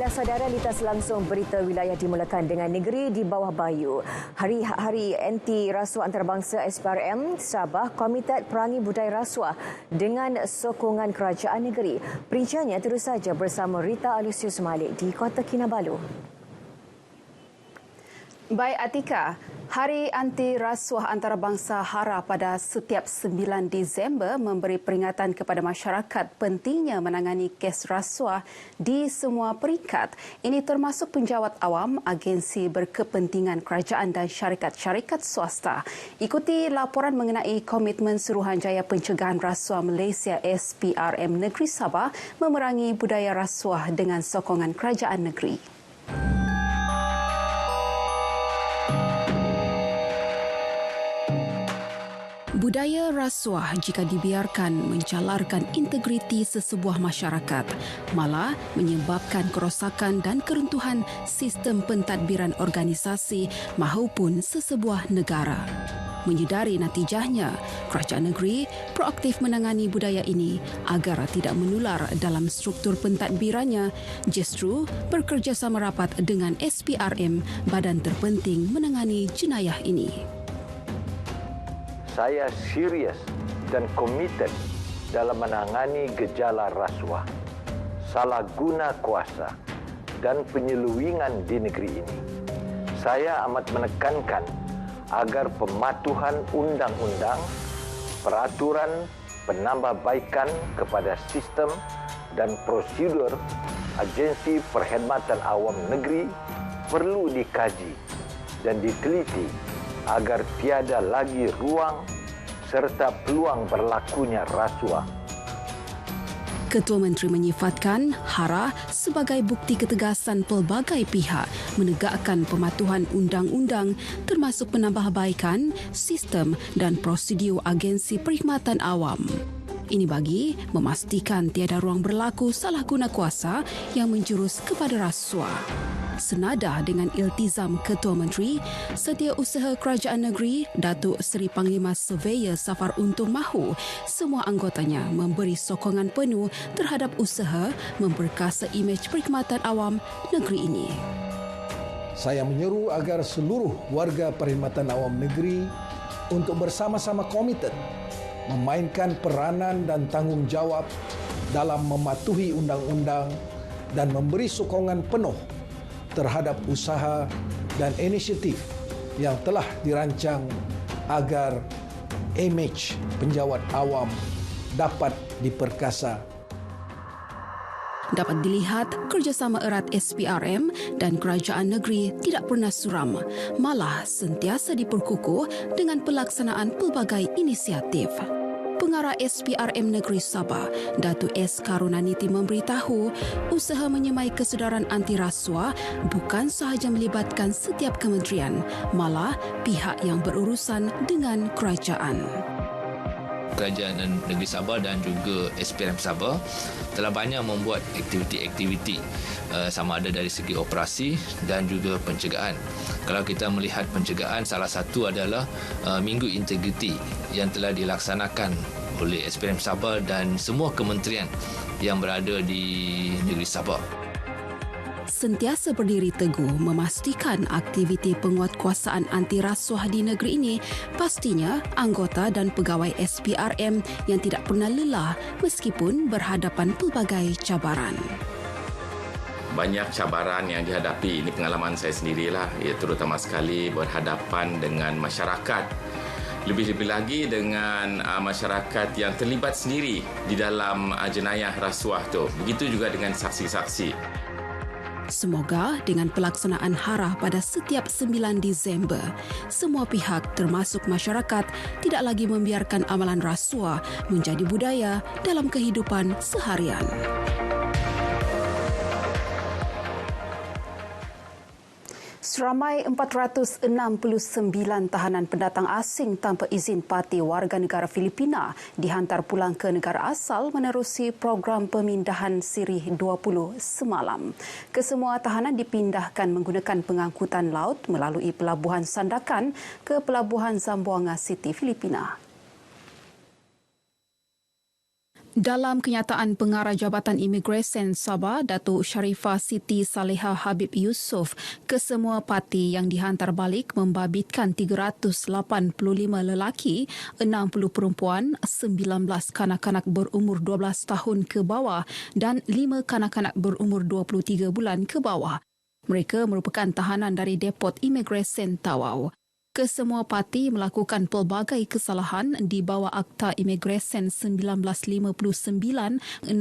Baiklah saudara, litas langsung berita wilayah dimulakan dengan negeri di bawah bayu. Hari Anti Rasuah Antarabangsa SPRM Sabah komited perangi budaya rasuah dengan sokongan kerajaan negeri. Perinciannya terus saja bersama Rita Alusius Malik di Kota Kinabalu. Baik Atika, Hari Anti Rasuah Antarabangsa HARA pada setiap 9 Disember memberi peringatan kepada masyarakat pentingnya menangani kes rasuah di semua peringkat. Ini termasuk penjawat awam, agensi berkepentingan kerajaan dan syarikat-syarikat swasta. Ikuti laporan mengenai komitmen Suruhanjaya Pencegahan Rasuah Malaysia SPRM Negeri Sabah memerangi budaya rasuah dengan sokongan kerajaan negeri. Budaya rasuah jika dibiarkan mencalarkan integriti sesebuah masyarakat, malah menyebabkan kerosakan dan keruntuhan sistem pentadbiran organisasi maupun sesebuah negara. Menyedari natijahnya, kerajaan negeri proaktif menangani budaya ini agar tidak menular dalam struktur pentadbirannya, justru bekerjasama rapat dengan SPRM, badan terpenting menangani jenayah ini. Saya serius dan komited dalam menangani gejala rasuah, salah guna kuasa dan penyelewingan di negeri ini. Saya amat menekankan agar pematuhan undang-undang, peraturan penambahbaikan kepada sistem dan prosedur Agensi Perkhidmatan Awam Negeri perlu dikaji dan diteliti agar tiada lagi ruang serta peluang berlakunya rasuah. Ketua Menteri menyifatkan HARA sebagai bukti ketegasan pelbagai pihak menegakkan pematuhan undang-undang termasuk penambahbaikan sistem dan prosedur agensi perkhidmatan awam. Ini bagi memastikan tiada ruang berlaku salah guna kuasa yang menjurus kepada rasuah. Senada dengan iltizam Ketua Menteri, Setiausaha Kerajaan Negeri Datuk Seri Panglima Surveyor Safar Untung mahu semua anggotanya memberi sokongan penuh terhadap usaha memperkasa imej perkhidmatan awam negeri ini. Saya menyeru agar seluruh warga perkhidmatan awam negeri untuk bersama-sama komited memainkan peranan dan tanggungjawab dalam mematuhi undang-undang dan memberi sokongan penuh terhadap usaha dan inisiatif yang telah dirancang agar imej penjawat awam dapat diperkasa. Dapat dilihat, kerjasama erat SPRM dan kerajaan negeri tidak pernah suram, malah sentiasa diperkukuh dengan pelaksanaan pelbagai inisiatif. Pengarah SPRM Negeri Sabah, Datuk S. Karunaniti memberitahu, usaha menyemai kesedaran anti rasuah bukan sahaja melibatkan setiap kementerian, malah pihak yang berurusan dengan kerajaan. Kerajaan Negeri Sabah dan juga SPRM Sabah telah banyak membuat aktiviti-aktiviti sama ada dari segi operasi dan juga pencegahan. Kalau kita melihat pencegahan, salah satu adalah Minggu Integriti yang telah dilaksanakan oleh SPRM Sabah dan semua kementerian yang berada di Negeri Sabah. Sentiasa berdiri teguh memastikan aktiviti penguatkuasaan anti rasuah di negeri ini, pastinya anggota dan pegawai SPRM yang tidak pernah lelah meskipun berhadapan pelbagai cabaran. Banyak cabaran yang dihadapi, ini pengalaman saya sendirilah, ya, terutama sekali berhadapan dengan masyarakat. Lebih-lebih lagi dengan masyarakat yang terlibat sendiri di dalam jenayah rasuah tu. Begitu juga dengan saksi-saksi. Semoga dengan pelaksanaan HARA pada setiap 9 Disember, semua pihak termasuk masyarakat tidak lagi membiarkan amalan rasuah menjadi budaya dalam kehidupan seharian. Seramai 469 tahanan pendatang asing tanpa izin parti warga negara Filipina dihantar pulang ke negara asal menerusi program pemindahan Sirih 20 semalam. Kesemua tahanan dipindahkan menggunakan pengangkutan laut melalui Pelabuhan Sandakan ke Pelabuhan Zamboanga City, Filipina. Dalam kenyataan Pengarah Jabatan Imigresen Sabah, Datuk Sharifah Siti Saleha Habib Yusof, kesemua parti yang dihantar balik membabitkan 385 lelaki, 60 perempuan, 19 kanak-kanak berumur 12 tahun ke bawah dan 5 kanak-kanak berumur 23 bulan ke bawah. Mereka merupakan tahanan dari Depot Imigresen Tawau. Kesemua parti melakukan pelbagai kesalahan di bawah Akta Imigresen 1959-63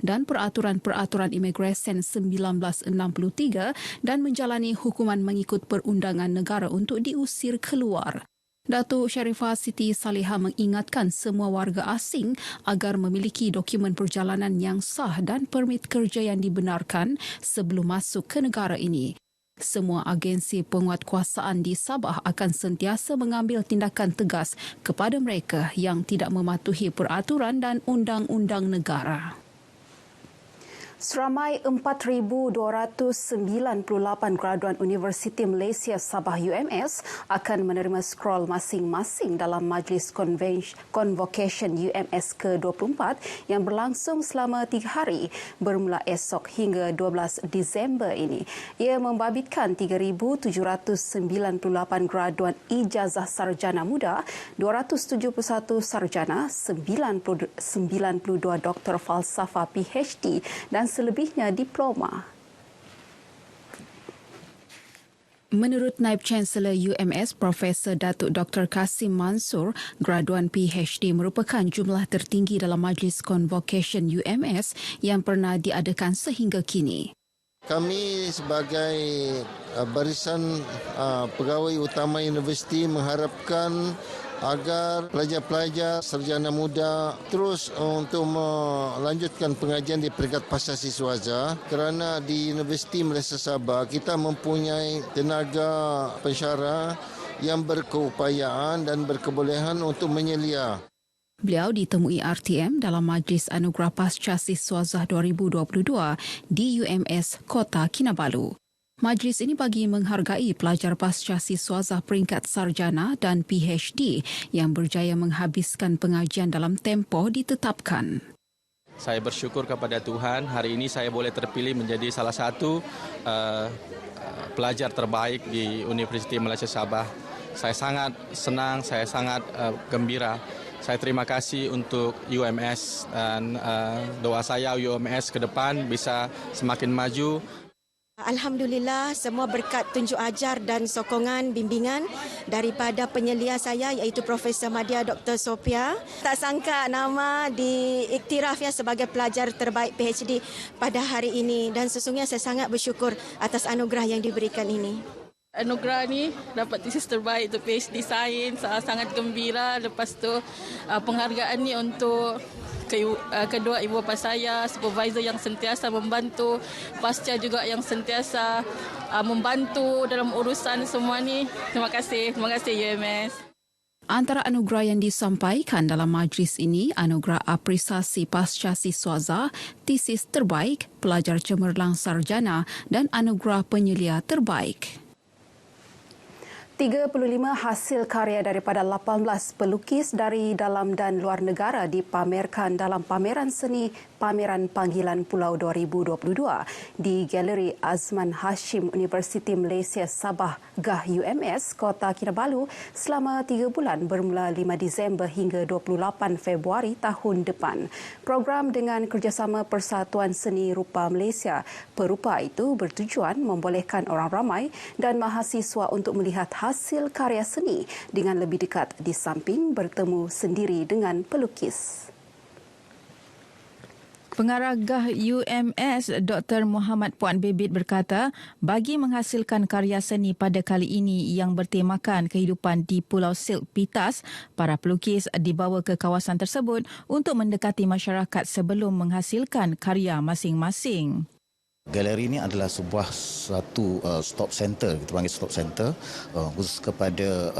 dan Peraturan-Peraturan Imigresen 1963 dan menjalani hukuman mengikut perundangan negara untuk diusir keluar. Datuk Sharifah Siti Saleha mengingatkan semua warga asing agar memiliki dokumen perjalanan yang sah dan permit kerja yang dibenarkan sebelum masuk ke negara ini. Semua agensi penguatkuasaan di Sabah akan sentiasa mengambil tindakan tegas kepada mereka yang tidak mematuhi peraturan dan undang-undang negara. Seramai 4,298 graduan Universiti Malaysia Sabah UMS akan menerima scroll masing-masing dalam Majlis Convocation UMS ke-24 yang berlangsung selama 3 hari bermula esok hingga 12 Disember ini. Ia membabitkan 3,798 graduan ijazah sarjana muda, 271 sarjana, 92 doktor falsafah PhD dan selebihnya diploma. Menurut Naib Chancellor UMS Profesor Datuk Dr. Kasim Mansur, graduan PhD merupakan jumlah tertinggi dalam Majlis Convocation UMS yang pernah diadakan sehingga kini. Kami sebagai barisan pegawai utama universiti mengharapkan agar pelajar-pelajar sarjana muda terus untuk melanjutkan pengajian di peringkat pasca siswaza, kerana di Universiti Malaysia Sabah kita mempunyai tenaga pensyarah yang berkeupayaan dan berkebolehan untuk menyelia. Beliau ditemui RTM dalam Majlis Anugerah Pasca Siswazah 2022 di UMS Kota Kinabalu. Majlis ini bagi menghargai pelajar pasca siswazah peringkat sarjana dan PhD yang berjaya menghabiskan pengajian dalam tempoh ditetapkan. Saya bersyukur kepada Tuhan, hari ini saya boleh terpilih menjadi salah satu pelajar terbaik di Universiti Malaysia Sabah. Saya sangat senang, saya sangat gembira. Saya terima kasih untuk UMS dan doa saya UMS ke depan bisa semakin maju. Alhamdulillah, semua berkat tunjuk ajar dan sokongan bimbingan daripada penyelia saya iaitu Profesor Madya Dr. Sophia. Tak sangka nama diiktirafnya sebagai pelajar terbaik PhD pada hari ini dan sesungguhnya saya sangat bersyukur atas anugerah yang diberikan ini. Anugerah ni dapat tesis terbaik untuk PhD Sains, sangat gembira. Lepas tu penghargaan ni untuk kedua ibu bapa saya, supervisor yang sentiasa membantu, pasca juga yang sentiasa membantu dalam urusan semua ni. Terima kasih UMS. Antara anugerah yang disampaikan dalam majlis ini, anugerah apresiasi pasca siswaza, tesis terbaik, pelajar cemerlang sarjana dan anugerah penyelia terbaik. 35 hasil karya daripada 18 pelukis dari dalam dan luar negara dipamerkan dalam pameran seni Pameran Panggilan Pulau 2022 di Galeri Azman Hashim Universiti Malaysia Sabah Gah UMS Kota Kinabalu selama 3 bulan bermula 5 Disember hingga 28 Februari tahun depan. Program dengan kerjasama Persatuan Seni Rupa Malaysia, Perupa itu bertujuan membolehkan orang ramai dan mahasiswa untuk melihat hasil karya seni dengan lebih dekat di samping bertemu sendiri dengan pelukis. Pengarah Gah UMS Dr. Muhammad Puan Bibit berkata, bagi menghasilkan karya seni pada kali ini yang bertemakan kehidupan di Pulau Silk Pitas, para pelukis dibawa ke kawasan tersebut untuk mendekati masyarakat sebelum menghasilkan karya masing-masing. Galeri ini adalah satu stop center, kita panggil stop center, khusus kepada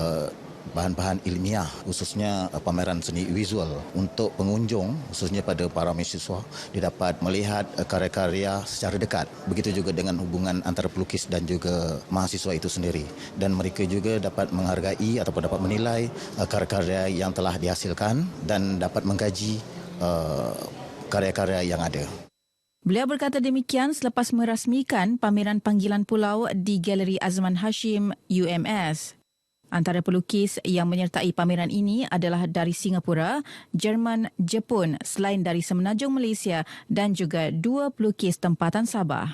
bahan-bahan ilmiah, khususnya pameran seni visual untuk pengunjung, khususnya pada para mahasiswa, dia dapat melihat karya-karya secara dekat. Begitu juga dengan hubungan antara pelukis dan juga mahasiswa itu sendiri. Dan mereka juga dapat menghargai ataupun dapat menilai karya-karya yang telah dihasilkan dan dapat mengkaji karya-karya yang ada. Beliau berkata demikian selepas merasmikan pameran panggilan pulau di Galeri Azman Hashim UMS. Antara pelukis yang menyertai pameran ini adalah dari Singapura, Jerman, Jepun, selain dari Semenanjung Malaysia dan juga 2 pelukis tempatan Sabah.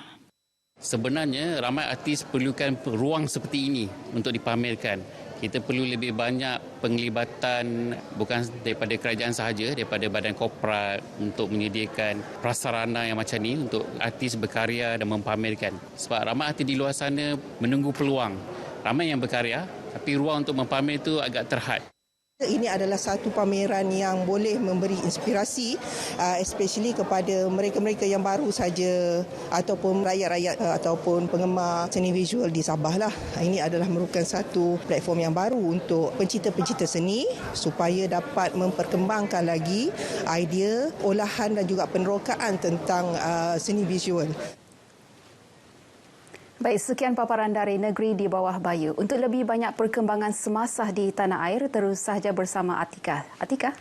Sebenarnya ramai artis perlukan ruang seperti ini untuk dipamerkan. Kita perlu lebih banyak penglibatan bukan daripada kerajaan sahaja, daripada badan korporat untuk menyediakan prasarana yang macam ni untuk artis berkarya dan mempamerkan. Sebab ramai artis di luar sana menunggu peluang. Ramai yang berkarya tapi ruang untuk mempamer itu agak terhad. Ini adalah satu pameran yang boleh memberi inspirasi especially kepada mereka-mereka yang baru saja ataupun rakyat-rakyat ataupun penggemar seni visual di Sabah lah. Ini adalah merupakan satu platform yang baru untuk pencinta-pencinta seni supaya dapat memperkembangkan lagi idea, olahan dan juga penerokaan tentang seni visual. Baik, sekian paparan dari Negeri di Bawah Bayu. Untuk lebih banyak perkembangan semasa di tanah air, terus sahaja bersama Atika. Atika?